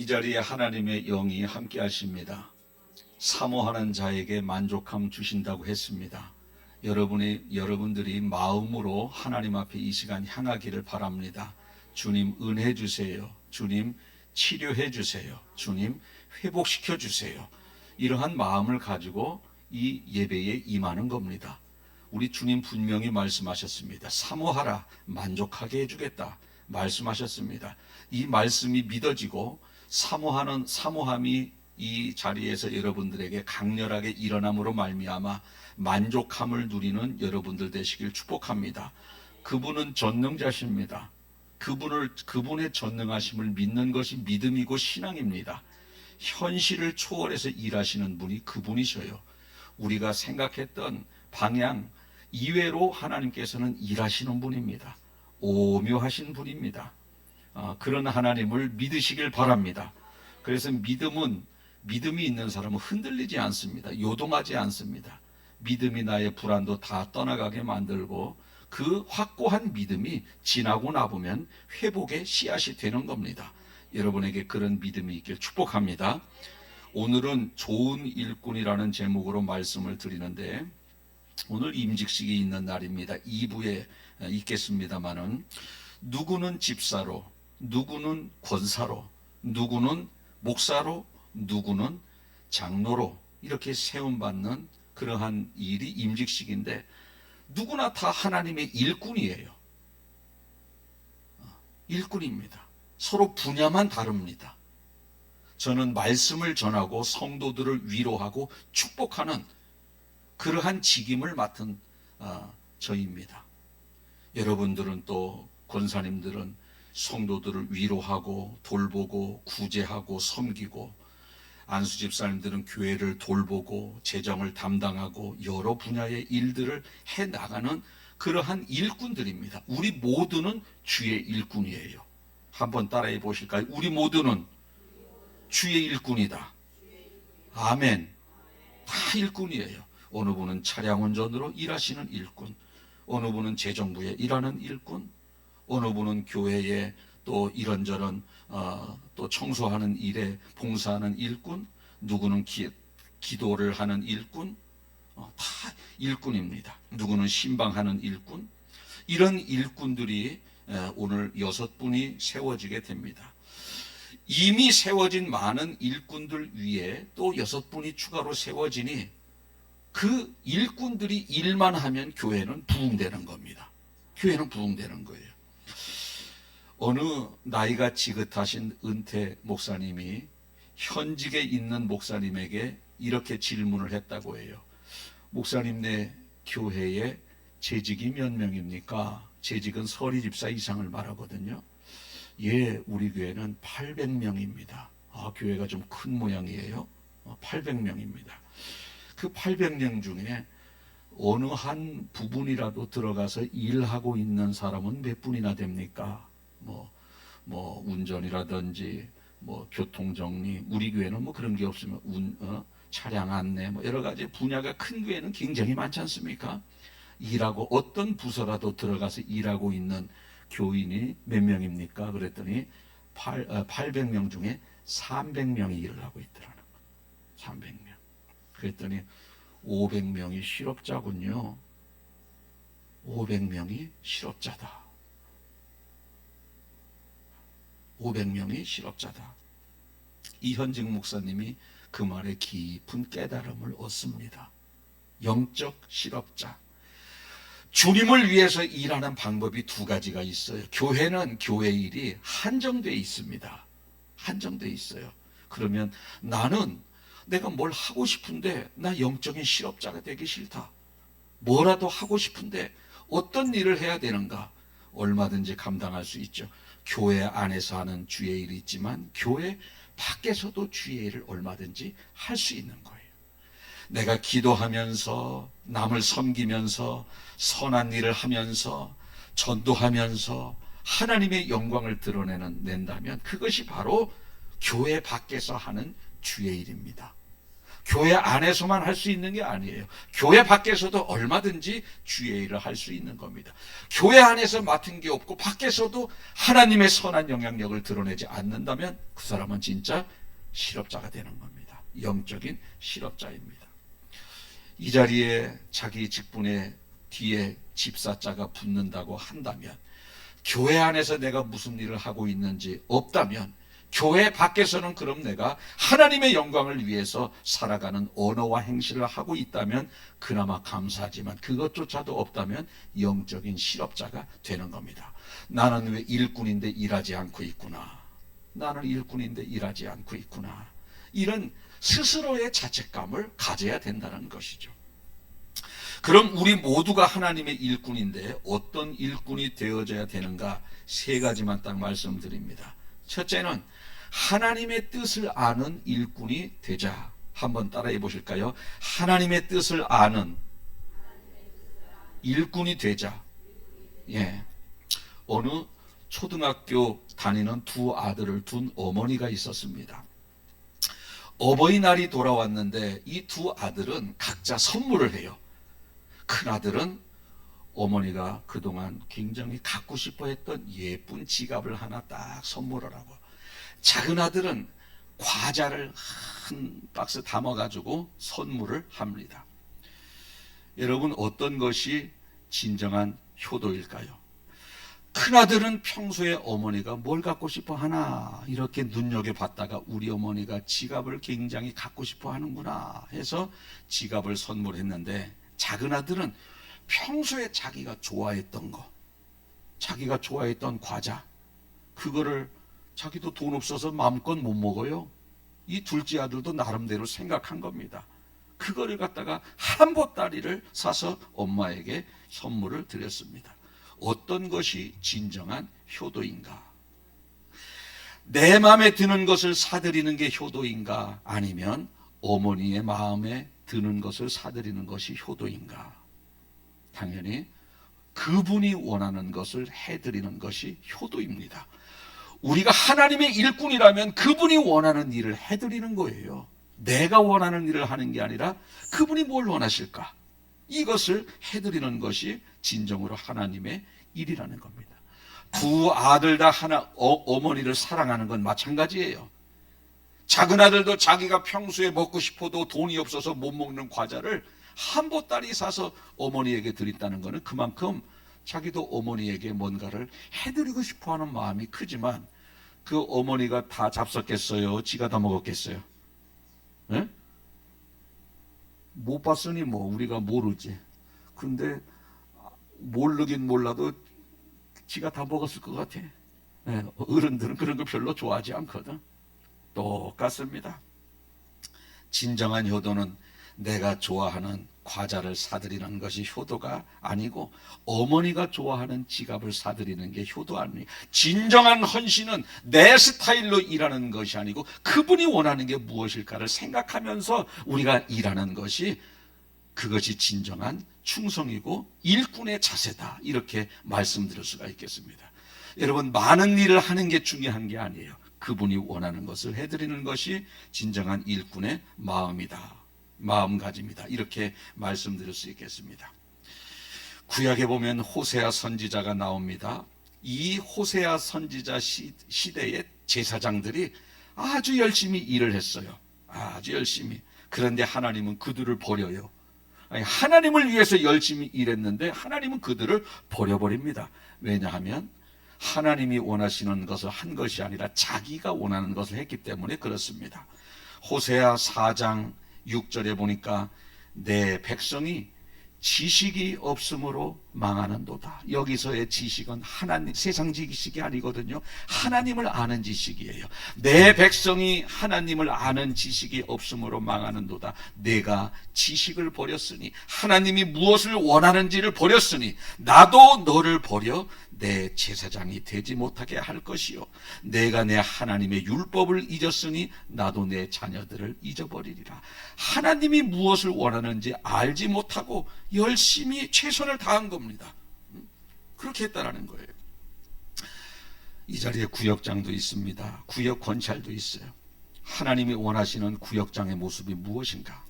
이 자리에 하나님의 영이 함께 하십니다. 사모하는 자에게 만족함 주신다고 했습니다. 여러분들이 마음으로 하나님 앞에 이 시간 향하기를 바랍니다. 주님 은혜 주세요. 주님 치료해 주세요. 주님 회복시켜 주세요. 이러한 마음을 가지고 이 예배에 임하는 겁니다. 우리 주님 분명히 말씀하셨습니다. 사모하라, 만족하게 해주겠다 말씀하셨습니다. 이 말씀이 믿어지고 사모함이 이 자리에서 여러분들에게 강렬하게 일어남으로 말미암아 만족함을 누리는 여러분들 되시길 축복합니다. 그분은 전능자십니다. 그분의 전능하심을 믿는 것이 믿음이고 신앙입니다. 현실을 초월해서 일하시는 분이 그분이셔요. 우리가 생각했던 방향 이외로 하나님께서는 일하시는 분입니다. 오묘하신 분입니다. 그런 하나님을 믿으시길 바랍니다. 그래서 믿음이 있는 사람은 흔들리지 않습니다. 요동하지 않습니다. 믿음이 나의 불안도 다 떠나가게 만들고 그 확고한 믿음이 지나고 나보면 회복의 씨앗이 되는 겁니다. 여러분에게 그런 믿음이 있길 축복합니다. 오늘은 좋은 일꾼이라는 제목으로 말씀을 드리는데 오늘 임직식이 있는 날입니다. 2부에 있겠습니다마는 누구는 집사로, 누구는 권사로, 누구는 목사로, 누구는 장로로 이렇게 세움받는 그러한 일이 임직식인데 누구나 다 하나님의 일꾼이에요. 일꾼입니다. 서로 분야만 다릅니다. 저는 말씀을 전하고 성도들을 위로하고 축복하는 그러한 직임을 맡은 저입니다. 여러분들은 또 권사님들은 성도들을 위로하고 돌보고 구제하고 섬기고 안수집사님들은 교회를 돌보고 재정을 담당하고 여러 분야의 일들을 해나가는 그러한 일꾼들입니다. 우리 모두는 주의 일꾼이에요. 한번 따라해 보실까요? 우리 모두는 주의 일꾼이다. 아멘. 다 일꾼이에요. 어느 분은 차량 운전으로 일하시는 일꾼, 어느 분은 재정부에 일하는 일꾼, 어느 분은 교회에 또 이런저런 또 청소하는 일에 봉사하는 일꾼, 누구는 기도를 하는 일꾼, 다 일꾼입니다. 누구는 신방하는 일꾼. 이런 일꾼들이 오늘 6분이 세워지게 됩니다. 이미 세워진 많은 일꾼들 위에 또 6분이 추가로 세워지니 그 일꾼들이 일만 하면 교회는 부흥되는 겁니다. 교회는 부흥되는 거예요. 어느 나이가 지긋하신 은퇴 목사님이 현직에 있는 목사님에게 이렇게 질문을 했다고 해요. 목사님네 교회에 재직이 몇 명입니까? 재직은 서리집사 이상을 말하거든요. 예, 우리 교회는 800명입니다. 교회가 좀 큰 모양이에요. 800명입니다. 그 800명 중에 어느 한 부분이라도 들어가서 일하고 있는 사람은 몇 분이나 됩니까? 운전이라든지 교통정리, 우리 교회는 그런 게 없으면 차량 안내 여러 가지 분야가 큰 교회는 굉장히 많지 않습니까? 일하고 어떤 부서라도 들어가서 일하고 있는 교인이 몇 명입니까? 그랬더니 800명 중에 300명이 일을 하고 있더라는 거예요. 300명. 그랬더니 500명이 실업자군요. 500명이 실업자다. 500명이 실업자다. 이현직 목사님이 그 말에 깊은 깨달음을 얻습니다. 영적 실업자. 주님을 위해서 일하는 방법이 두 가지가 있어요. 교회는 교회 일이 한정되어 있습니다. 한정되어 있어요. 그러면 나는 내가 뭘 하고 싶은데 나 영적인 실업자가 되기 싫다. 뭐라도 하고 싶은데 어떤 일을 해야 되는가? 얼마든지 감당할 수 있죠. 교회 안에서 하는 주의 일이 있지만 교회 밖에서도 주의 일을 얼마든지 할 수 있는 거예요. 내가 기도하면서 남을 섬기면서 선한 일을 하면서 전도하면서 하나님의 영광을 낸다면 그것이 바로 교회 밖에서 하는 주의 일입니다. 교회 안에서만 할 수 있는 게 아니에요. 교회 밖에서도 얼마든지 주의 일을 할 수 있는 겁니다. 교회 안에서 맡은 게 없고 밖에서도 하나님의 선한 영향력을 드러내지 않는다면 그 사람은 진짜 실업자가 되는 겁니다. 영적인 실업자입니다. 이 자리에 자기 직분의 뒤에 집사자가 붙는다고 한다면, 교회 안에서 내가 무슨 일을 하고 있는지 없다면, 교회 밖에서는 그럼 내가 하나님의 영광을 위해서 살아가는 언어와 행실을 하고 있다면 그나마 감사하지만, 그것조차도 없다면 영적인 실업자가 되는 겁니다. 나는 왜 일꾼인데 일하지 않고 있구나, 나는 일꾼인데 일하지 않고 있구나, 이런 스스로의 자책감을 가져야 된다는 것이죠. 그럼 우리 모두가 하나님의 일꾼인데 어떤 일꾼이 되어져야 되는가, 세 가지만 딱 말씀드립니다. 첫째는 하나님의 뜻을 아는 일꾼이 되자. 한번 따라해 보실까요? 하나님의 뜻을 아는 일꾼이 되자. 예. 어느 초등학교 다니는 두 아들을 둔 어머니가 있었습니다. 어버이날이 돌아왔는데 이 두 아들은 각자 선물을 해요. 큰 아들은 어머니가 그동안 굉장히 갖고 싶어 했던 예쁜 지갑을 하나 딱 선물을 하고, 작은 아들은 과자를 한 박스 담아가지고 선물을 합니다. 여러분, 어떤 것이 진정한 효도일까요? 큰 아들은 평소에 어머니가 뭘 갖고 싶어 하나 이렇게 눈여겨봤다가 우리 어머니가 지갑을 굉장히 갖고 싶어 하는구나 해서 지갑을 선물했는데, 작은 아들은 평소에 자기가 좋아했던 거, 자기가 좋아했던 과자, 그거를 자기도 돈 없어서 마음껏 못 먹어요. 이 둘째 아들도 나름대로 생각한 겁니다. 그거를 갖다가 한 보따리를 사서 엄마에게 선물을 드렸습니다. 어떤 것이 진정한 효도인가? 내 마음에 드는 것을 사드리는 게 효도인가? 아니면 어머니의 마음에 드는 것을 사드리는 것이 효도인가? 당연히 그분이 원하는 것을 해드리는 것이 효도입니다. 우리가 하나님의 일꾼이라면 그분이 원하는 일을 해드리는 거예요. 내가 원하는 일을 하는 게 아니라 그분이 뭘 원하실까? 이것을 해드리는 것이 진정으로 하나님의 일이라는 겁니다. 두 아들 다 어머니를 사랑하는 건 마찬가지예요. 작은 아들도 자기가 평소에 먹고 싶어도 돈이 없어서 못 먹는 과자를 한 보따리 사서 어머니에게 드린다는 것은 그만큼 자기도 어머니에게 뭔가를 해드리고 싶어하는 마음이 크지만, 그 어머니가 다 잡섰겠어요? 지가 다 먹었겠어요? 네? 못 봤으니 뭐 우리가 모르지. 근데 모르긴 몰라도 지가 다 먹었을 것 같아. 네, 어른들은 그런 거 별로 좋아하지 않거든. 똑같습니다. 진정한 효도는 내가 좋아하는 과자를 사드리는 것이 효도가 아니고, 어머니가 좋아하는 지갑을 사드리는 게 효도 아니에요. 진정한 헌신은 내 스타일로 일하는 것이 아니고 그분이 원하는 게 무엇일까를 생각하면서 우리가 일하는 것이, 그것이 진정한 충성이고 일꾼의 자세다, 이렇게 말씀드릴 수가 있겠습니다. 여러분, 많은 일을 하는 게 중요한 게 아니에요. 그분이 원하는 것을 해드리는 것이 진정한 일꾼의 마음이다, 마음가짐이다, 이렇게 말씀드릴 수 있겠습니다. 구약에 보면 호세아 선지자가 나옵니다. 이 호세아 선지자 시대의 제사장들이 아주 열심히 일을 했어요. 아주 열심히. 그런데 하나님은 그들을 버려요. 아니, 하나님을 위해서 열심히 일했는데 하나님은 그들을 버려버립니다. 왜냐하면 하나님이 원하시는 것을 한 것이 아니라 자기가 원하는 것을 했기 때문에 그렇습니다. 호세아 4장 6절에 보니까 내 백성이 지식이 없으므로 망하는도다. 여기서의 지식은 하나님, 세상 지식이 아니거든요. 하나님을 아는 지식이에요. 내 백성이 하나님을 아는 지식이 없으므로 망하는도다. 내가 지식을 버렸으니, 하나님이 무엇을 원하는지를 버렸으니 나도 너를 버려 내 제사장이 되지 못하게 할 것이요, 내가 내 하나님의 율법을 잊었으니 나도 내 자녀들을 잊어버리리라. 하나님이 무엇을 원하는지 알지 못하고 열심히 최선을 다한 겁니다. 그렇게 했다라는 거예요. 이 자리에 구역장도 있습니다. 구역 권찰도 있어요. 하나님이 원하시는 구역장의 모습이 무엇인가?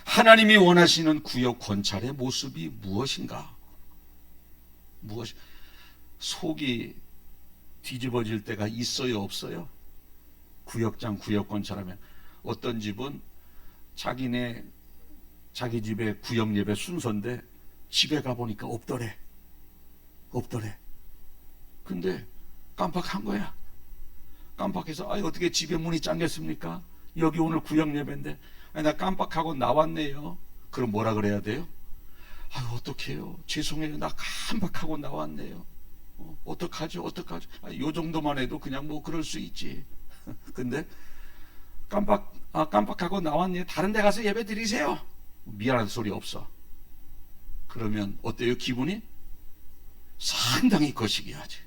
하나님이 원하시는 구역 권찰의 모습이 무엇인가? 속이 뒤집어질 때가 있어요, 없어요? 구역장, 구역 권찰하면 어떤 집은 자기 집에 구역 예배 순서인데 집에 가보니까 없더래. 근데 깜빡한 거야. 깜빡해서 어떻게 집에 문이 잠겼습니까? 여기 오늘 구역 예배인데 나 깜빡하고 나왔네요. 그럼 뭐라 그래야 돼요? 어떡해요? 죄송해요. 나 깜빡하고 나왔네요. 어떡하죠? 요 정도만 해도 그냥 뭐 그럴 수 있지. 근데 깜빡하고 나왔네요. 다른 데 가서 예배 드리세요. 미안한 소리 없어. 그러면 어때요? 기분이? 상당히 거시기하지.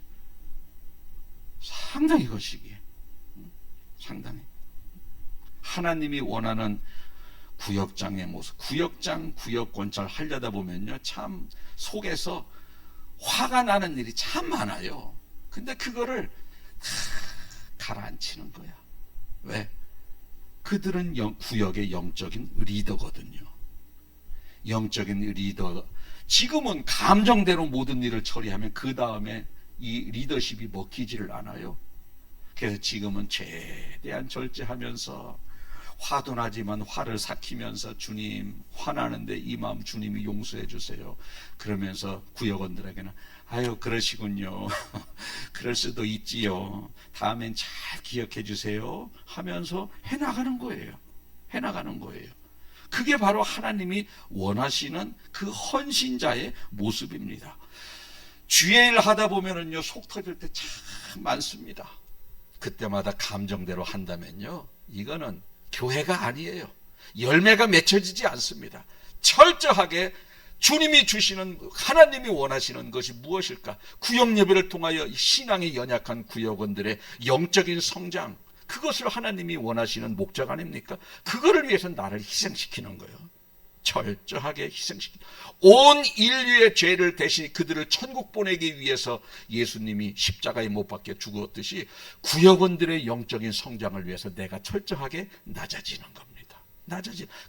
상당히. 하나님이 원하는 구역장의 모습, 구역장, 구역권찰 하려다 보면요, 참 속에서 화가 나는 일이 참 많아요. 근데 그거를 가라앉히는 거야. 왜? 그들은 구역의 영적인 리더거든요. 영적인 리더. 지금은 감정대로 모든 일을 처리하면 그 다음에 이 리더십이 먹히지를 않아요. 그래서 지금은 최대한 절제하면서 화도 나지만 화를 삭히면서 주님 화나는데 이 마음 주님이 용서해 주세요. 그러면서 구역원들에게는 그러시군요. 그럴 수도 있지요. 다음엔 잘 기억해 주세요 하면서 해나가는 거예요. 그게 바로 하나님이 원하시는 그 헌신자의 모습입니다. 주의 일 하다 보면은요, 속 터질 때 참 많습니다. 그때마다 감정대로 한다면요, 이거는 교회가 아니에요. 열매가 맺혀지지 않습니다. 철저하게 주님이 주시는, 하나님이 원하시는 것이 무엇일까? 구역 예배를 통하여 신앙이 연약한 구역원들의 영적인 성장, 그것을 하나님이 원하시는 목적 아닙니까? 그거를 위해서 나를 희생시키는 거예요. 철저하게 희생시키는, 온 인류의 죄를 대신 그들을 천국 보내기 위해서 예수님이 십자가에 못 박혀 죽었듯이 구역원들의 영적인 성장을 위해서 내가 철저하게 낮아지는 겁니다.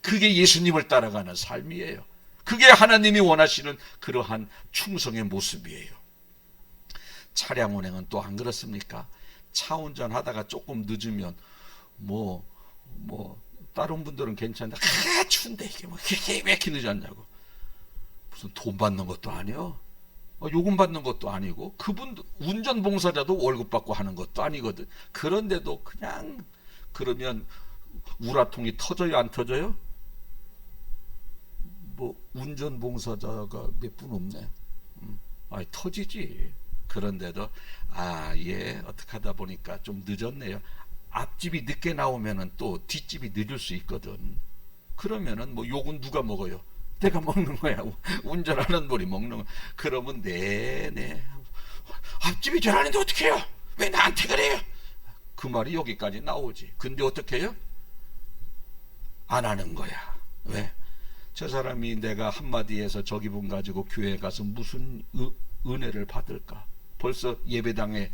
그게 예수님을 따라가는 삶이에요. 그게 하나님이 원하시는 그러한 충성의 모습이에요. 차량 운행은 또 안 그렇습니까? 차 운전하다가 조금 늦으면 다른 분들은 괜찮은데 추운데 이게 왜 이렇게 늦었냐고. 무슨 돈 받는 것도 아니요, 요금 받는 것도 아니고, 그분 운전봉사자도 월급 받고 하는 것도 아니거든. 그런데도 그냥 그러면 우라통이 터져요, 안 터져요? 운전봉사자가 몇 분 없네. 터지지. 그런데도 어떻게 하다 보니까 좀 늦었네요. 앞집이 늦게 나오면은 또 뒷집이 늦을 수 있거든. 그러면은 욕은 누가 먹어요? 내가 먹는 거야. 운전하는 분이 먹는 거야. 그러면 네네, 앞집이 잘하는데 어떻게 해요? 왜 나한테 그래요? 그 말이 여기까지 나오지. 근데 어떻게 해요? 안 하는 거야. 왜? 저 사람이 내가 한마디에서 저 기분 가지고 교회에 가서 무슨 은혜를 받을까? 벌써 예배당에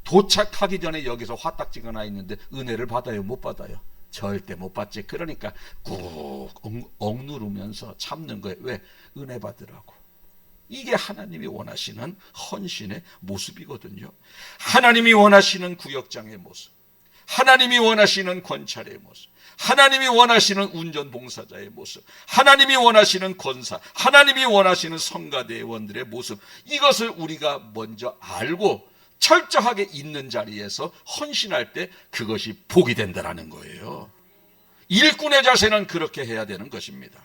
도착하기 전에 여기서 화딱지가 나 있는데 은혜를 받아요, 못 받아요? 절대 못 받지. 그러니까 꾹 억누르면서 참는 거예요. 왜? 은혜 받으라고. 이게 하나님이 원하시는 헌신의 모습이거든요. 하나님이 원하시는 구역장의 모습, 하나님이 원하시는 권찰의 모습, 하나님이 원하시는 운전봉사자의 모습, 하나님이 원하시는 권사, 하나님이 원하시는 성가대원들의 모습, 이것을 우리가 먼저 알고 철저하게 있는 자리에서 헌신할 때 그것이 복이 된다는 거예요. 일꾼의 자세는 그렇게 해야 되는 것입니다.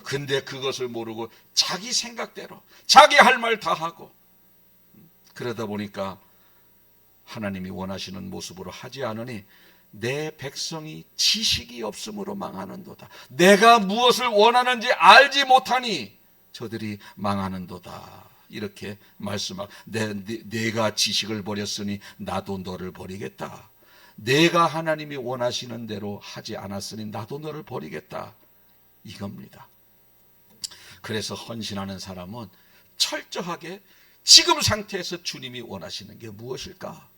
근데 그것을 모르고 자기 생각대로 자기 할 말 다 하고, 그러다 보니까 하나님이 원하시는 모습으로 하지 않으니 내 백성이 지식이 없으므로 망하는도다. 내가 무엇을 원하는지 알지 못하니 저들이 망하는도다. 이렇게 말씀하고, 내가 지식을 버렸으니 나도 너를 버리겠다. 내가 하나님이 원하시는 대로 하지 않았으니 나도 너를 버리겠다. 이겁니다. 그래서 헌신하는 사람은 철저하게 지금 상태에서 주님이 원하시는 게 무엇일까?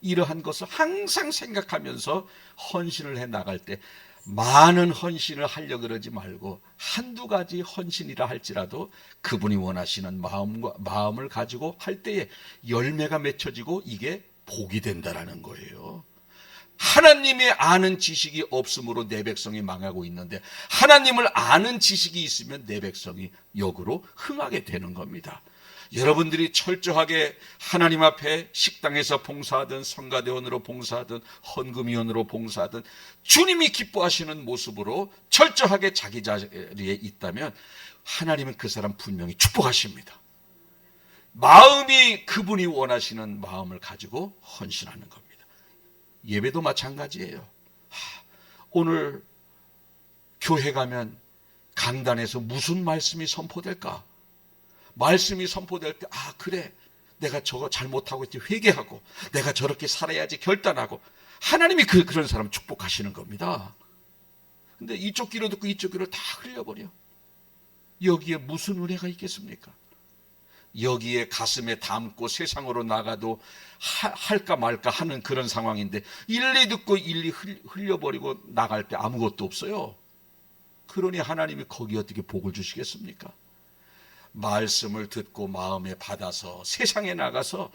이러한 것을 항상 생각하면서 헌신을 해 나갈 때 많은 헌신을 하려고 그러지 말고 한두 가지 헌신이라 할지라도 그분이 원하시는 마음을 가지고 할 때에 열매가 맺혀지고 이게 복이 된다라는 거예요. 하나님의 아는 지식이 없으므로 내 백성이 망하고 있는데 하나님을 아는 지식이 있으면 내 백성이 역으로 흥하게 되는 겁니다. 여러분들이 철저하게 하나님 앞에 식당에서 봉사하든 성가대원으로 봉사하든 헌금위원으로 봉사하든 주님이 기뻐하시는 모습으로 철저하게 자기 자리에 있다면 하나님은 그 사람 분명히 축복하십니다. 마음이 그분이 원하시는 마음을 가지고 헌신하는 겁니다. 예배도 마찬가지예요. 오늘 교회 가면 강단에서 무슨 말씀이 선포될까? 말씀이 선포될 때 그래 내가 저거 잘못하고 있지 회개하고 내가 저렇게 살아야지 결단하고 하나님이 그런 사람 축복하시는 겁니다. 근데 이쪽 귀로 듣고 이쪽 귀로 다 흘려버려. 여기에 무슨 은혜가 있겠습니까? 여기에 가슴에 담고 세상으로 나가도 할까 말까 하는 그런 상황인데 일리 듣고 일리 흘려버리고 나갈 때 아무것도 없어요. 그러니 하나님이 거기에 어떻게 복을 주시겠습니까? 말씀을 듣고 마음에 받아서 세상에 나가서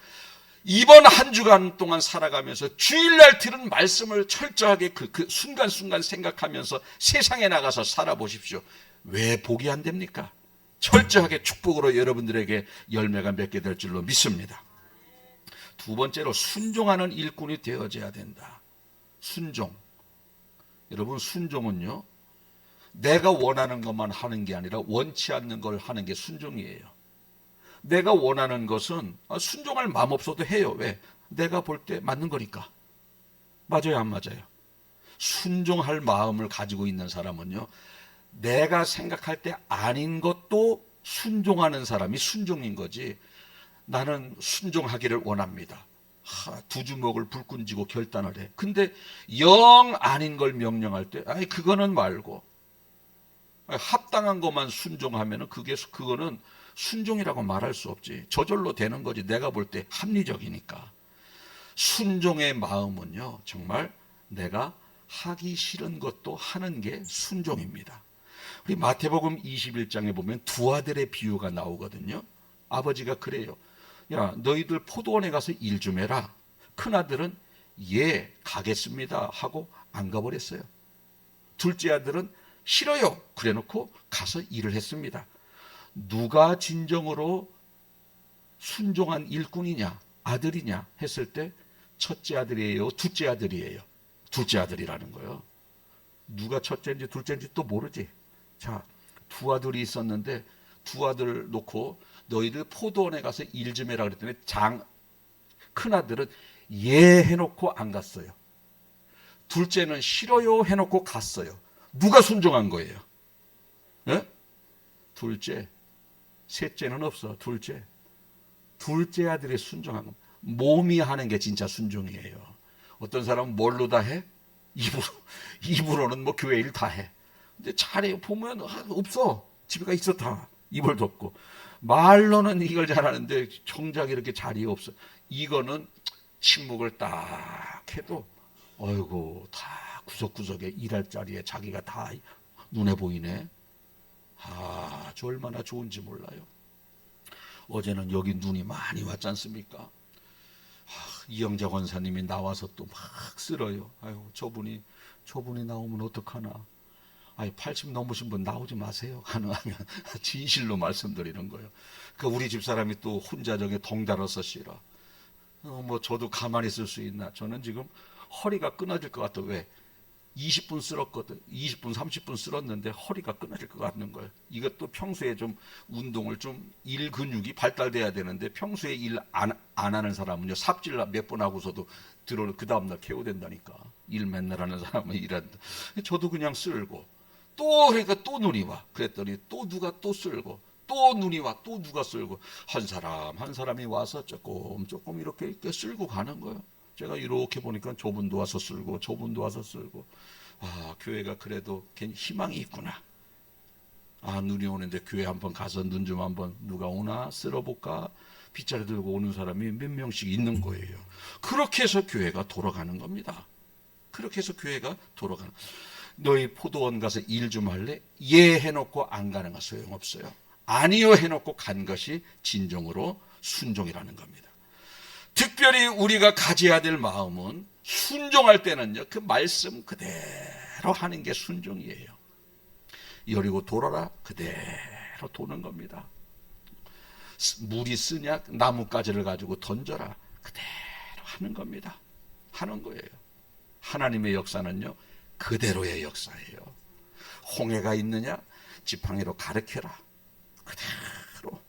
이번 한 주간 동안 살아가면서 주일날 들은 말씀을 철저하게 그 순간순간 생각하면서 세상에 나가서 살아보십시오. 왜 복이 안 됩니까? 철저하게 축복으로 여러분들에게 열매가 맺게 될 줄로 믿습니다. 두 번째로 순종하는 일꾼이 되어져야 된다. 순종. 여러분 순종은요 내가 원하는 것만 하는 게 아니라 원치 않는 걸 하는 게 순종이에요. 내가 원하는 것은 순종할 마음 없어도 해요. 왜? 내가 볼 때 맞는 거니까. 맞아요, 안 맞아요? 순종할 마음을 가지고 있는 사람은요 내가 생각할 때 아닌 것도 순종하는 사람이 순종인 거지. 나는 순종하기를 원합니다. 두 주먹을 불끈 쥐고 결단을 해. 근데 영 아닌 걸 명령할 때 그거는 말고 합당한 것만 순종하면은 그거는 순종이라고 말할 수 없지. 저절로 되는 거지. 내가 볼 때 합리적이니까. 순종의 마음은요 정말 내가 하기 싫은 것도 하는 게 순종입니다. 우리 마태복음 21장에 보면 두 아들의 비유가 나오거든요. 아버지가 그래요. 야 너희들 포도원에 가서 일 좀 해라. 큰아들은 예 가겠습니다 하고 안 가버렸어요. 둘째 아들은 싫어요 그래놓고 가서 일을 했습니다. 누가 진정으로 순종한 일꾼이냐 아들이냐 했을 때 첫째 아들이에요 둘째 아들이에요? 둘째 아들이라는 거예요. 누가 첫째인지 둘째인지 또 모르지. 자, 두 아들이 있었는데 두 아들 놓고 너희들 포도원에 가서 일 좀 해라 그랬더니 큰아들은 예 해놓고 안 갔어요. 둘째는 싫어요 해놓고 갔어요. 누가 순종한 거예요? 예? 둘째. 셋째는 없어. 둘째 아들이 순종한 겁니다. 몸이 하는 게 진짜 순종이에요. 어떤 사람은 뭘로 다 해? 입으로는 뭐 교회 일 다 해. 근데 차례 보면 없어. 집에 있어 다. 입을 덮고. 말로는 이걸 잘하는데 정작 이렇게 자리에 없어. 이거는 침묵을 딱 해도 어이구 다 구석구석에 일할 자리에 자기가 다 눈에 보이네. 저 얼마나 좋은지 몰라요. 어제는 여기 눈이 많이 왔지 않습니까? 이영자 권사님이 나와서 또 막 쓸어요. 아유 저분이 나오면 어떡하나. 80 넘으신 분 나오지 마세요. 가능하면 진실로 말씀드리는 거예요. 우리 집사람이 또 혼자 저기 덩달아서 싫어. 뭐 저도 가만히 있을 수 있나. 저는 지금 허리가 끊어질 것 같아. 왜? 20분 쓸었거든. 20분 30분 쓸었는데 허리가 끊어질 것 같는 거예요. 이것도 평소에 좀 운동을 좀 일 근육이 발달돼야 되는데 평소에 일 안 하는 사람은요 삽질 몇 번 하고서도 들어오는 그 다음날 KO 된다니까. 일 맨날 하는 사람은 일한다. 저도 그냥 쓸고 또 그러니까 또 눈이 와. 그랬더니 또 누가 또 쓸고 또 눈이 와. 또 누가 쓸고 한 사람이 와서 조금 이렇게 쓸고 가는 거예요. 제가 이렇게 보니까 저분도 와서 쓸고 저분도 와서 쓸고 교회가 그래도 괜히 희망이 있구나. 눈이 오는데 교회 한번 가서 눈 좀 한번 누가 오나 쓸어볼까. 빗자루 들고 오는 사람이 몇 명씩 있는 거예요. 그렇게 해서 교회가 돌아가는 겁니다. 그렇게 해서 교회가 돌아가는. 너희 포도원 가서 일 좀 할래? 예 해놓고 안 가는 거 소용없어요. 아니요 해놓고 간 것이 진정으로 순종이라는 겁니다. 특별히 우리가 가져야 될 마음은 순종할 때는요, 그 말씀 그대로 하는 게 순종이에요. 여리고 돌아라, 그대로 도는 겁니다. 물이 쓰냐, 나뭇가지를 가지고 던져라, 그대로 하는 겁니다. 하는 거예요. 하나님의 역사는요, 그대로의 역사예요. 홍해가 있느냐, 지팡이로 가르켜라, 그대로.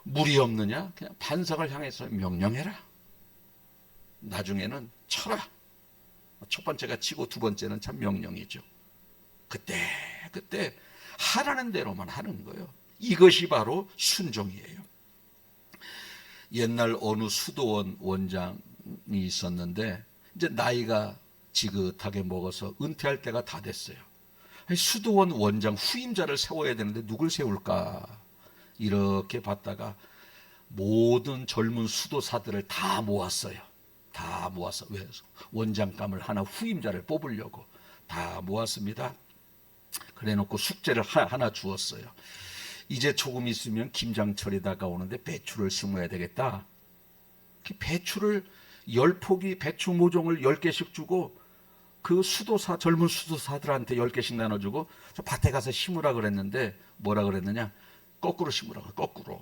물이 없느냐, 그냥 반석을 향해서 명령해라. 나중에는 쳐라. 첫 번째가 치고 두 번째는 참 명령이죠. 그때 하라는 대로만 하는 거예요. 이것이 바로 순종이에요. 옛날 어느 수도원 원장이 있었는데 이제 나이가 지긋하게 먹어서 은퇴할 때가 다 됐어요. 수도원 원장 후임자를 세워야 되는데 누굴 세울까 이렇게 봤다가 모든 젊은 수도사들을 다 모았어요. 다 모아서 왜 원장감을 하나 후임자를 뽑으려고 다 모았습니다. 그래놓고 숙제를 하나 주었어요. 이제 조금 있으면 김장철이 다가오는데 배추를 심어야 되겠다. 배추를 10포기 배추 모종을 10개씩 주고 그 수도사 젊은 수도사들한테 10개씩 나눠주고 저 밭에 가서 심으라 그랬는데 뭐라 그랬느냐? 거꾸로 심으라고. 거꾸로.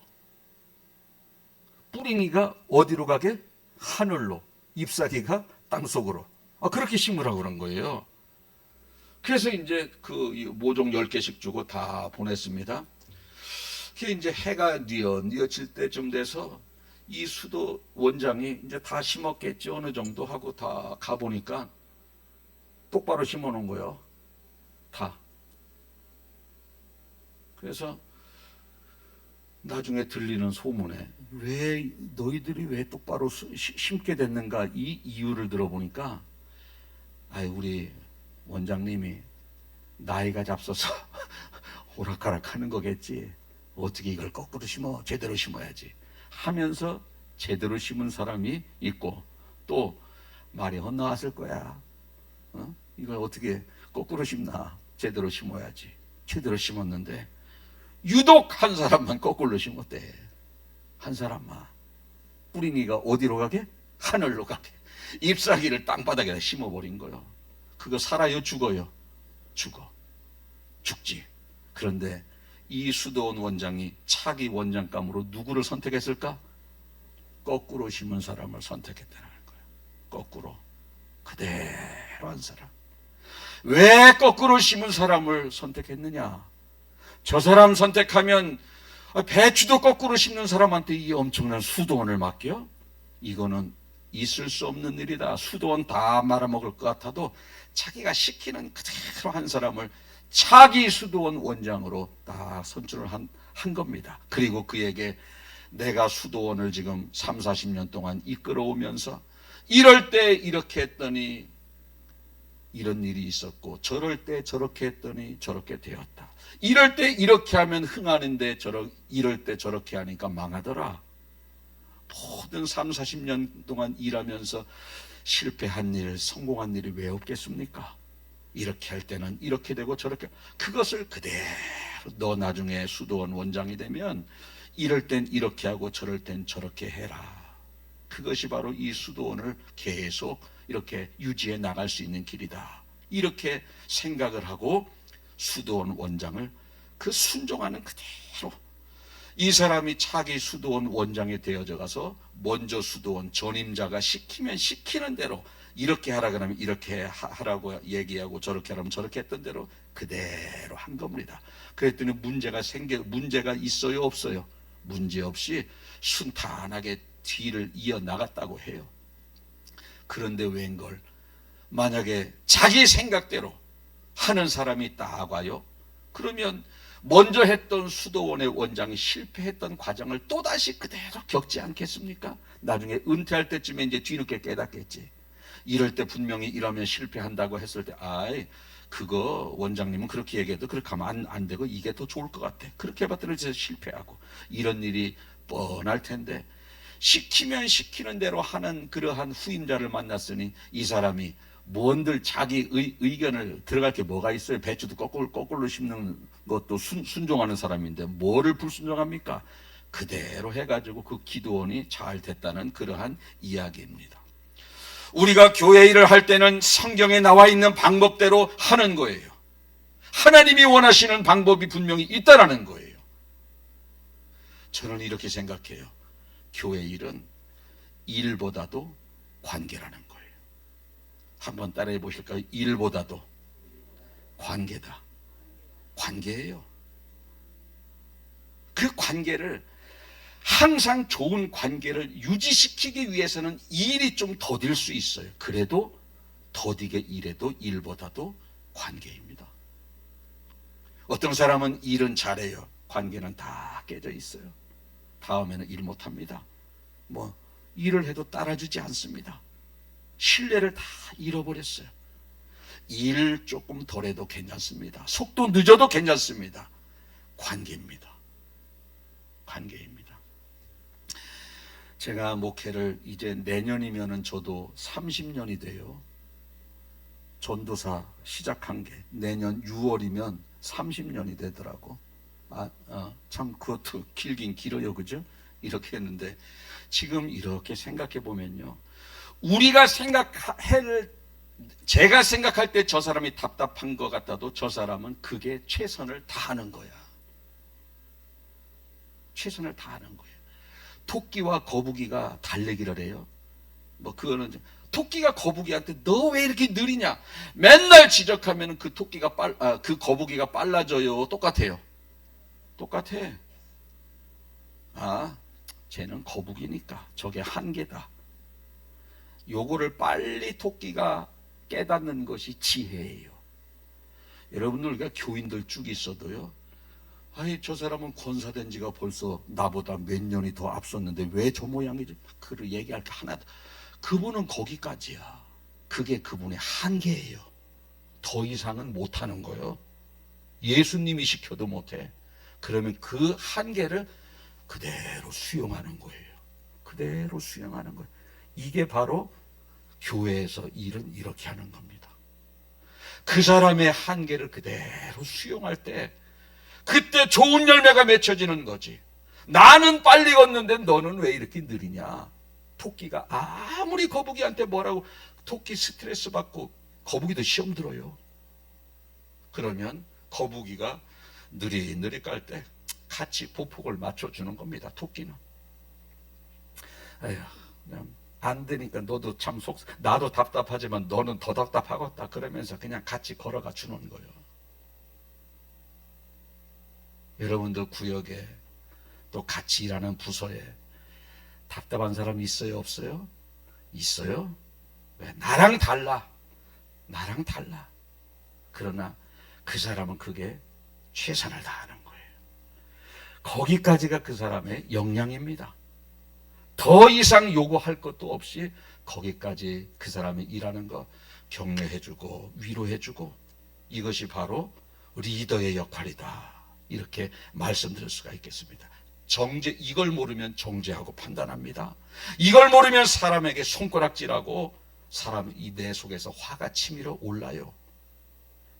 뿌링이가 어디로 가게? 하늘로. 잎사귀가 땅속으로. 그렇게 심으라고 그런 거예요. 그래서 이제 그 모종 10개씩 주고 다 보냈습니다. 그게 이제 해가 뉘어질 때쯤 돼서 이 수도 원장이 이제 다 심었겠지 어느 정도 하고 다 가보니까 똑바로 심어 놓은 거예요. 다. 그래서 나중에 들리는 소문에 왜 너희들이 왜 똑바로 심게 됐는가 이 이유를 들어보니까 우리 원장님이 나이가 잡숴서 오락가락 하는 거겠지. 어떻게 이걸 거꾸로 심어? 제대로 심어야지 하면서 제대로 심은 사람이 있고 또 말이 헛나왔을 거야. 이걸 어떻게 거꾸로 심나? 제대로 심어야지. 제대로 심었는데 유독 한 사람만 거꾸로 심었대. 한 사람만. 뿌링이가 어디로 가게? 하늘로 가게. 잎사귀를 땅바닥에 심어버린 거요. 그거 살아요? 죽어요? 죽어. 죽지. 그런데 이 수도원 원장이 차기 원장감으로 누구를 선택했을까? 거꾸로 심은 사람을 선택했다는 거예요. 거꾸로. 그대로 한 사람. 왜 거꾸로 심은 사람을 선택했느냐? 저 사람 선택하면 배추도 거꾸로 심는 사람한테 이 엄청난 수도원을 맡겨? 이거는 있을 수 없는 일이다. 수도원 다 말아먹을 것 같아도 자기가 시키는 그대로 한 사람을 차기 수도원 원장으로 다 선출을 한 겁니다. 그리고 그에게 내가 수도원을 지금 3, 40년 동안 이끌어오면서 이럴 때 이렇게 했더니 이런 일이 있었고 저럴 때 저렇게 했더니 저렇게 되었다. 이럴 때 이렇게 하면 흥하는데 이럴 때 저렇게 하니까 망하더라. 모든 3, 40년 동안 일하면서 실패한 일, 성공한 일이 왜 없겠습니까? 이렇게 할 때는 이렇게 되고 저렇게, 그것을 그대로 너 나중에 수도원 원장이 되면 이럴 땐 이렇게 하고 저럴 땐 저렇게 해라. 그것이 바로 이 수도원을 계속 이렇게 유지해 나갈 수 있는 길이다. 이렇게 생각을 하고 수도원 원장을 그 순종하는 그대로 이 사람이 차기 수도원 원장이 되어져 가서 먼저 수도원 전임자가 시키면 시키는 대로 이렇게 하라 그러면 이렇게 하라고 얘기하고 저렇게 하라면 저렇게 했던 대로 그대로 한 겁니다. 그랬더니 문제가 있어요 없어요? 문제없이 순탄하게 뒤를 이어나갔다고 해요. 그런데 웬걸 만약에 자기 생각대로 하는 사람이 딱 와요. 그러면 먼저 했던 수도원의 원장이 실패했던 과정을 또다시 그대로 겪지 않겠습니까? 나중에 은퇴할 때쯤에 이제 뒤늦게 깨닫겠지. 이럴 때 분명히 이러면 실패한다고 했을 때 그거 원장님은 그렇게 얘기해도 그렇게 하면 안 되고 이게 더 좋을 것 같아. 그렇게 해봤더니 이제 실패하고 이런 일이 뻔할 텐데 시키면 시키는 대로 하는 그러한 후임자를 만났으니 이 사람이 뭔들 자기 의견을 들어갈 게 뭐가 있어요? 배추도 거꾸로 심는 것도 순종하는 사람인데 뭐를 불순종합니까? 그대로 해가지고 그 기드온이 잘 됐다는 그러한 이야기입니다. 우리가 교회 일을 할 때는 성경에 나와 있는 방법대로 하는 거예요. 하나님이 원하시는 방법이 분명히 있다라는 거예요. 저는 이렇게 생각해요. 교회 일은 일보다도 관계라는 거예요. 한번 따라해 보실까요? 일보다도 관계다. 관계예요. 그 관계를 항상 좋은 관계를 유지시키기 위해서는 일이 좀 더딜 수 있어요. 그래도 더디게 일해도 일보다도 관계입니다. 어떤 사람은 일은 잘해요. 관계는 다 깨져 있어요. 다음에는 일 못합니다. 일을 해도 따라주지 않습니다. 신뢰를 다 잃어버렸어요. 일 조금 덜해도 괜찮습니다. 속도 늦어도 괜찮습니다. 관계입니다. 관계입니다. 제가 목회를 이제 내년이면은 저도 30년이 돼요. 전도사 시작한 게 내년 6월이면 30년이 되더라고. 참 그것도 길긴 길어요, 그죠? 이렇게 했는데 지금 이렇게 생각해 보면요, 제가 생각할 때 저 사람이 답답한 것 같아도 저 사람은 그게 최선을 다하는 거야. 최선을 다하는 거예요. 토끼와 거북이가 달리기를 해요. 그거는 토끼가 거북이한테 너 왜 이렇게 느리냐? 맨날 지적하면 그 거북이가 빨라져요. 똑같아요. 똑같아. 쟤는 거북이니까 저게 한계다. 요거를 빨리 토끼가 깨닫는 것이 지혜예요. 여러분들, 우리가 교인들 쭉 있어도요, 저 사람은 권사된 지가 벌써 나보다 몇 년이 더 앞섰는데 왜 저 모양이지? 그를 얘기할 게 하나도. 그분은 거기까지야. 그게 그분의 한계예요. 더 이상은 못하는 거예요. 예수님이 시켜도 못해. 그러면 그 한계를 그대로 수용하는 거예요. 그대로 수용하는 거예요. 이게 바로 교회에서 일은 이렇게 하는 겁니다. 그 사람의 한계를 그대로 수용할 때 그때 좋은 열매가 맺혀지는 거지. 나는 빨리 걷는데 너는 왜 이렇게 느리냐? 토끼가 아무리 거북이한테 뭐라고, 토끼 스트레스 받고 거북이도 시험 들어요. 그러면 거북이가 느릿느릿 깔 때 같이 보폭을 맞춰주는 겁니다. 토끼는. 그냥 안 되니까 너도 참 나도 답답하지만 너는 더 답답하겠다 그러면서 그냥 같이 걸어가 주는 거예요. 여러분도 구역에 또 같이 일하는 부서에 답답한 사람이 있어요, 없어요? 있어요. 왜? 나랑 달라. 그러나 그 사람은 그게 최선을 다하는 거예요. 거기까지가 그 사람의 역량입니다. 더 이상 요구할 것도 없이 거기까지 그 사람이 일하는 거 격려해주고 위로해주고, 이것이 바로 리더의 역할이다. 이렇게 말씀드릴 수가 있겠습니다. 이걸 모르면 정죄하고 판단합니다. 이걸 모르면 사람에게 손가락질하고 사람이 내 속에서 화가 치밀어 올라요.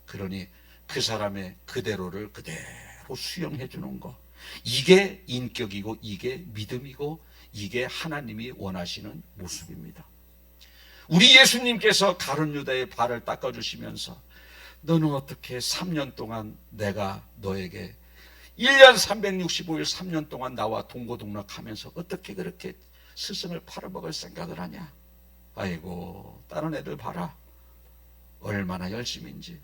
그러니 그 사람의 그대로를 그대로 수용해 주는 거, 이게 인격이고 이게 믿음이고 이게 하나님이 원하시는 모습입니다. 우리 예수님께서 가룟 유다의 발을 닦아주시면서 너는 어떻게 3년 동안 내가 너에게 1년 365일 3년 동안 나와 동고동락하면서 어떻게 그렇게 스승을 팔아먹을 생각을 하냐? 아이고, 다른 애들 봐라. 얼마나 열심인지.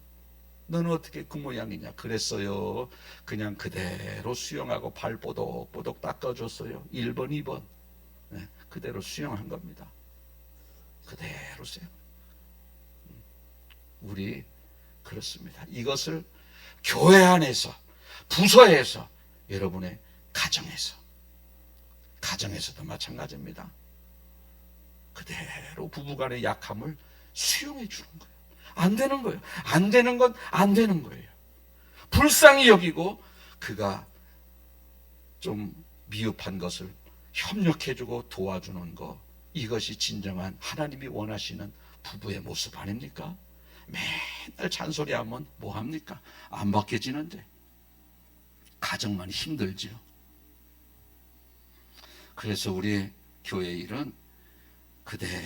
너는 어떻게 그 모양이냐? 그랬어요. 그냥 그대로 수용하고 발 뽀독뽀독 닦아줬어요. 1번, 2번. 네, 그대로 수용한 겁니다. 그대로 수용. 우리 그렇습니다. 이것을 교회 안에서, 부서에서, 여러분의 가정에서도 마찬가지입니다. 그대로 부부간의 약함을 수용해 주는 거예요. 안 되는 거예요. 안 되는 건 안 되는 거예요. 불쌍히 여기고 그가 좀 미흡한 것을 협력해주고 도와주는 것, 이것이 진정한 하나님이 원하시는 부부의 모습 아닙니까? 맨날 잔소리하면 뭐합니까? 안 바뀌어지는데 가정만 힘들지요. 그래서 우리 교회 일은 그대로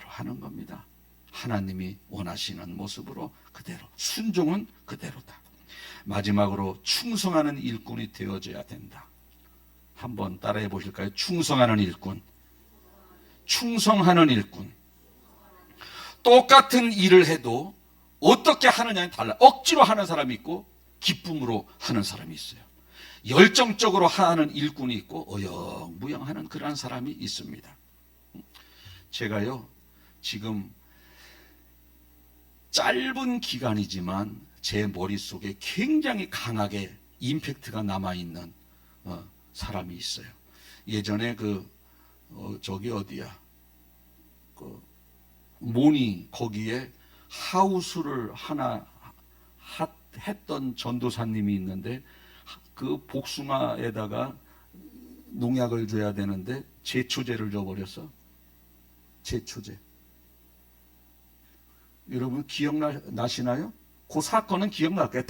하는 겁니다. 하나님이 원하시는 모습으로 그대로, 순종은 그대로다. 마지막으로 충성하는 일꾼이 되어져야 된다. 한번 따라해 보실까요? 충성하는 일꾼. 충성하는 일꾼. 똑같은 일을 해도 어떻게 하느냐에 달라. 억지로 하는 사람이 있고 기쁨으로 하는 사람이 있어요. 열정적으로 하는 일꾼이 있고 어영부영하는 그러한 사람이 있습니다. 제가요 지금 짧은 기간이지만 제 머릿속에 굉장히 강하게 임팩트가 남아있는 사람이 있어요. 예전에 저기 어디야 모니 거기에 하우스를 하나 했던 전도사님이 있는데 그 복숭아에다가 농약을 줘야 되는데 제초제를 줘버렸어. 제초제. 여러분 기억나시나요? 그 사건은 기억날 거예요.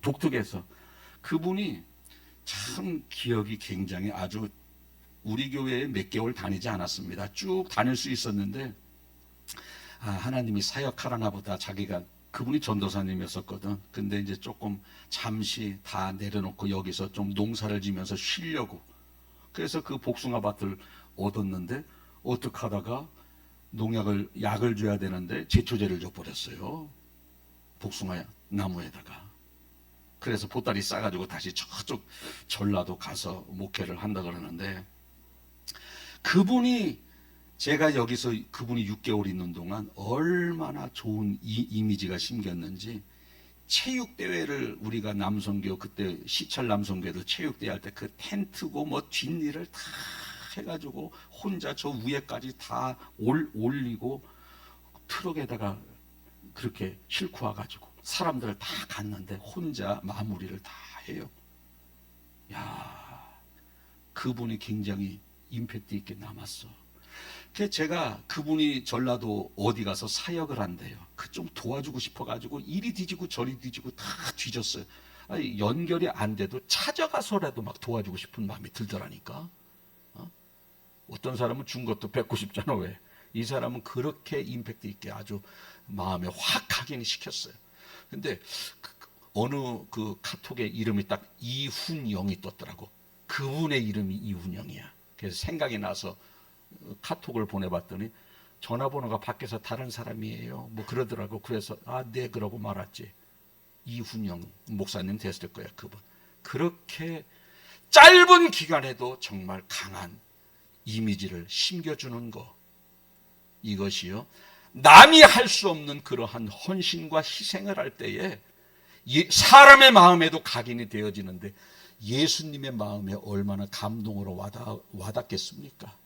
독특해서. 그분이 참 기억이 굉장히 아주 우리 교회에 몇 개월 다니지 않았습니다. 쭉 다닐 수 있었는데 하나님이 사역하라나 보다. 자기가 그분이 전도사님이었었거든. 근데 이제 조금 잠시 다 내려놓고 여기서 좀 농사를 지면서 쉬려고. 그래서 그 복숭아 밭을 얻었는데 어떻게 하다가 약을 줘야 되는데 제초제를 줘버렸어요. 복숭아 나무에다가. 그래서 보따리 싸가지고 다시 저쪽 전라도 가서 목회를 한다 그러는데 제가 여기서 그분이 6개월 있는 동안 얼마나 좋은 이미지가 심겼는지 체육대회를 우리가 남성교 그때 시찰 남성교회도 체육대회 할 때 그 텐트고 뭐 뒷일을 다 해가지고 혼자 저 위에까지 다 올리고 트럭에다가 그렇게 싣고 와가지고 사람들을 다 갔는데 혼자 마무리를 다 해요. 야, 그분이 굉장히 임팩트 있게 남았어. 제가 그분이 전라도 어디 가서 사역을 한대요. 좀 도와주고 싶어가지고 이리 뒤지고 저리 뒤지고 다 뒤졌어요. 아니, 연결이 안 돼도 찾아가서라도 막 도와주고 싶은 마음이 들더라니까. 어떤 사람은 준 것도 뺏고 싶잖아. 왜? 이 사람은 그렇게 임팩트 있게 아주 마음에 확 각인시켰어요. 근데 어느 그 카톡에 이름이 딱 이훈영이 떴더라고. 그분의 이름이 이훈영이야. 그래서 생각이 나서 카톡을 보내봤더니 전화번호가 밖에서 다른 사람이에요. 뭐 그러더라고. 그래서 네 그러고 말았지. 이훈영 목사님 됐을 거야. 그분. 그렇게 짧은 기간에도 정말 강한 이미지를 심겨주는 것. 이것이요. 남이 할 수 없는 그러한 헌신과 희생을 할 때에 사람의 마음에도 각인이 되어지는데 예수님의 마음에 얼마나 감동으로 와닿겠습니까?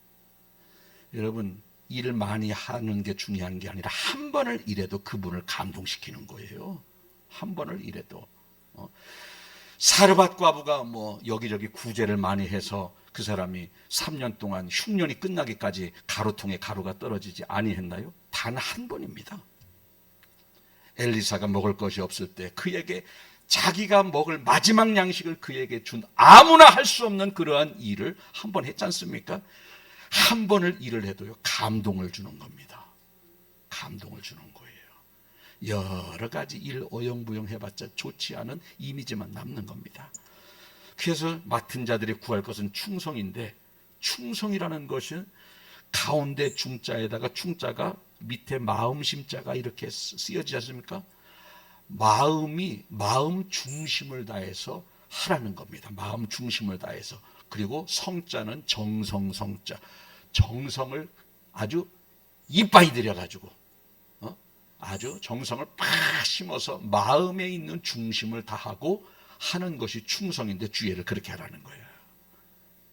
여러분, 일을 많이 하는 게 중요한 게 아니라 한 번을 일해도 그분을 감동시키는 거예요. 한 번을 일해도. 사르밧 과부가 뭐 여기저기 구제를 많이 해서 그 사람이 3년 동안 흉년이 끝나기까지 가루통에 가루가 떨어지지 아니했나요? 단 한 번입니다. 엘리사가 먹을 것이 없을 때 그에게 자기가 먹을 마지막 양식을 그에게 준 아무나 할 수 없는 그러한 일을 한 번 했지 않습니까? 한 번을 일을 해도요 감동을 주는 겁니다. 감동을 주는 거예요. 여러 가지 일 어영부영 해봤자 좋지 않은 이미지만 남는 겁니다. 그래서 맡은 자들이 구할 것은 충성인데, 충성이라는 것은 가운데 중자에다가 충자가 밑에 마음심자가 이렇게 쓰여지지 않습니까? 마음 중심을 다해서 하라는 겁니다. 마음 중심을 다해서. 그리고 성자는 정성성자. 정성을 아주 이빠이 들여가지고 아주 정성을 팍 심어서 마음에 있는 중심을 다하고 하는 것이 충성인데 주의를 그렇게 하라는 거예요.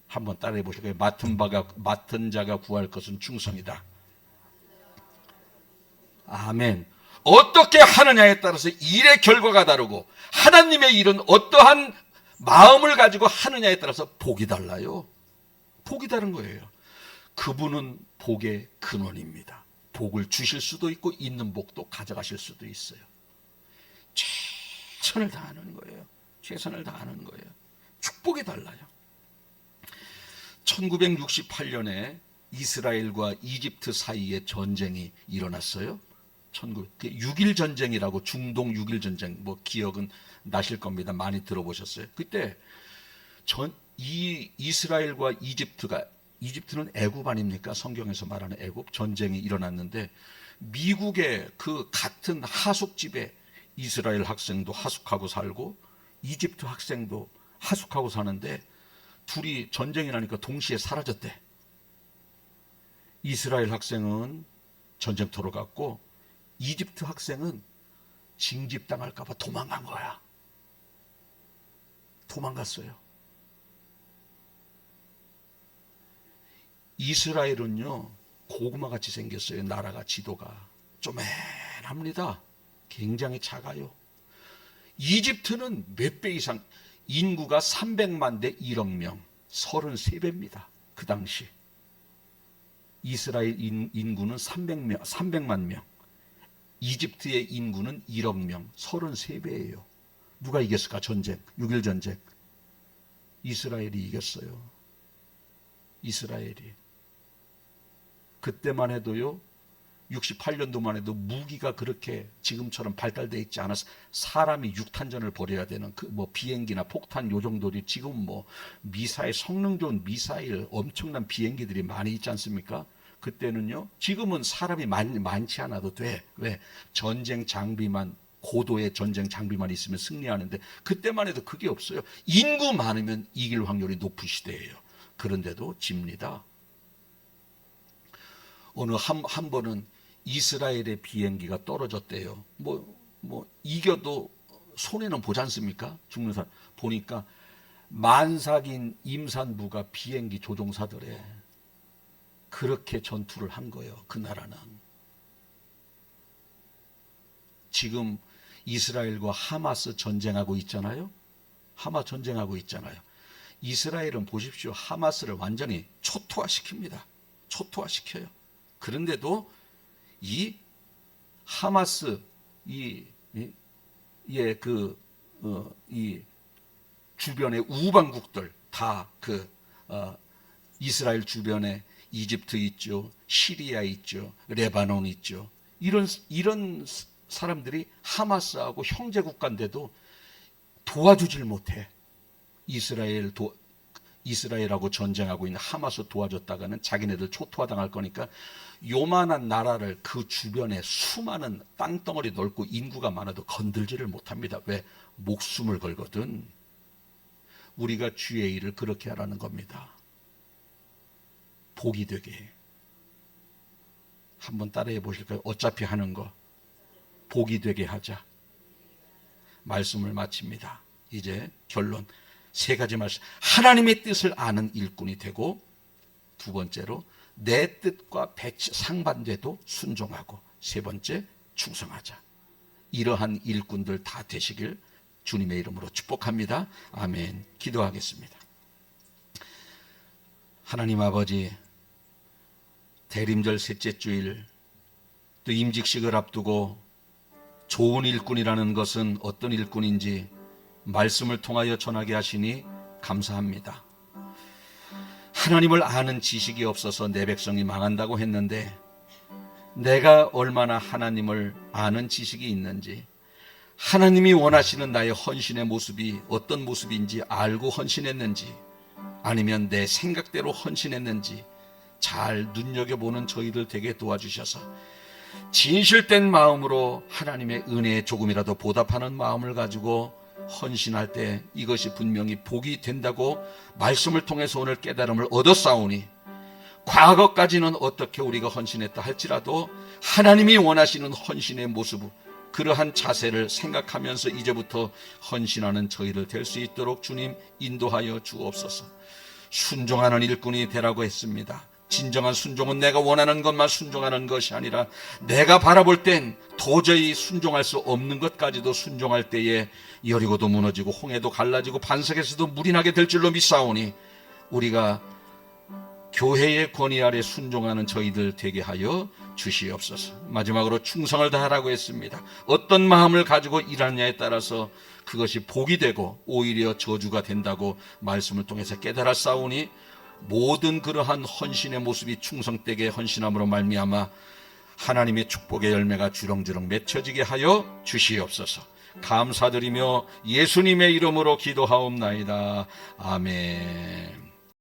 한번 따라해 보실까요? 맡은 자가 구할 것은 충성이다. 아멘. 어떻게 하느냐에 따라서 일의 결과가 다르고 하나님의 일은 어떠한 마음을 가지고 하느냐에 따라서 복이 달라요. 복이 다른 거예요. 그분은 복의 근원입니다. 복을 주실 수도 있고 있는 복도 가져가실 수도 있어요. 최선을 다하는 거예요. 최선을 다하는 거예요. 축복이 달라요. 1968년에 이스라엘과 이집트 사이에 전쟁이 일어났어요. 6.1 전쟁이라고, 중동 6.1 전쟁, 뭐 기억은 나실 겁니다. 많이 들어보셨어요. 그때 이스라엘과 이집트는 애굽 아닙니까? 성경에서 말하는 애굽. 전쟁이 일어났는데 미국의 그 같은 하숙집에 이스라엘 학생도 하숙하고 살고 이집트 학생도 하숙하고 사는데 둘이 전쟁이 나니까 동시에 사라졌대. 이스라엘 학생은 전쟁터로 갔고 이집트 학생은 징집당할까 봐 도망간 거야. 도망갔어요. 이스라엘은요, 고구마같이 생겼어요. 나라가, 지도가 쪼맨합니다. 굉장히 작아요. 이집트는 몇 배 이상, 인구가 300만 대 1억 명, 33배입니다. 그 당시 이스라엘 인구는 300만 명, 이집트의 인구는 1억 명, 33배예요. 누가 이겼을까? 전쟁, 6.1 전쟁. 이스라엘이 이겼어요. 이스라엘이. 그때만 해도요, 68년도만 해도 무기가 그렇게 지금처럼 발달되어 있지 않아서 사람이 육탄전을 벌여야 되는 비행기나 폭탄 요 정도지. 지금 미사일, 성능 좋은 미사일, 엄청난 비행기들이 많이 있지 않습니까? 그때는요, 지금은 사람이 많지 않아도 돼. 왜? 전쟁 장비만, 고도의 전쟁 장비만 있으면 승리하는데 그때만 해도 그게 없어요. 인구 많으면 이길 확률이 높은 시대예요. 그런데도 집니다. 어느 한 번은 이스라엘의 비행기가 떨어졌대요. 이겨도 손해는 보지 않습니까? 죽는 사람. 보니까 만삭인 임산부가 비행기 조종사들에 그렇게 전투를 한 거예요. 그 나라는. 지금 이스라엘과 하마스 전쟁하고 있잖아요. 하마 전쟁하고 있잖아요. 이스라엘은 보십시오. 하마스를 완전히 초토화시킵니다. 초토화시켜요. 그런데도 이 하마스 이 주변의 우방국들 다 이스라엘 주변에 이집트 있죠, 시리아 있죠, 레바논 있죠. 이런 사람들이 하마스하고 형제 국가인데도 도와주질 못해. 이스라엘하고 전쟁하고 있는 하마스 도와줬다가는 자기네들 초토화당할 거니까 요만한 나라를 그 주변에 수많은 땅덩어리 넓고 인구가 많아도 건들지를 못합니다. 왜? 목숨을 걸거든. 우리가 주의 일을 그렇게 하라는 겁니다. 복이 되게. 한번 따라해 보실까요? 어차피 하는 거 복이 되게 하자. 말씀을 마칩니다. 이제 결론. 세 가지 말씀. 하나님의 뜻을 아는 일꾼이 되고, 두 번째로 내 뜻과 상반돼도 순종하고, 세 번째 충성하자. 이러한 일꾼들 다 되시길 주님의 이름으로 축복합니다. 아멘. 기도하겠습니다. 하나님 아버지, 대림절 셋째 주일 또 임직식을 앞두고 좋은 일꾼이라는 것은 어떤 일꾼인지 말씀을 통하여 전하게 하시니 감사합니다. 하나님을 아는 지식이 없어서 내 백성이 망한다고 했는데, 내가 얼마나 하나님을 아는 지식이 있는지, 하나님이 원하시는 나의 헌신의 모습이 어떤 모습인지 알고 헌신했는지, 아니면 내 생각대로 헌신했는지 잘 눈여겨보는 저희들 되게 도와주셔서 진실된 마음으로 하나님의 은혜에 조금이라도 보답하는 마음을 가지고 헌신할 때 이것이 분명히 복이 된다고 말씀을 통해서 오늘 깨달음을 얻었사오니, 과거까지는 어떻게 우리가 헌신했다 할지라도 하나님이 원하시는 헌신의 모습, 그러한 자세를 생각하면서 이제부터 헌신하는 저희들 될 수 있도록 주님 인도하여 주옵소서. 순종하는 일꾼이 되라고 했습니다. 진정한 순종은 내가 원하는 것만 순종하는 것이 아니라 내가 바라볼 땐 도저히 순종할 수 없는 것까지도 순종할 때에 여리고도 무너지고 홍해도 갈라지고 반석에서도 물이 나게 될 줄로 믿사오니, 우리가 교회의 권위 아래 순종하는 저희들 되게 하여 주시옵소서. 마지막으로 충성을 다하라고 했습니다. 어떤 마음을 가지고 일하느냐에 따라서 그것이 복이 되고 오히려 저주가 된다고 말씀을 통해서 깨달았사오니 모든 그러한 헌신의 모습이 충성되게 헌신함으로 말미암아 하나님의 축복의 열매가 주렁주렁 맺혀지게 하여 주시옵소서. 감사드리며 예수님의 이름으로 기도하옵나이다. 아멘.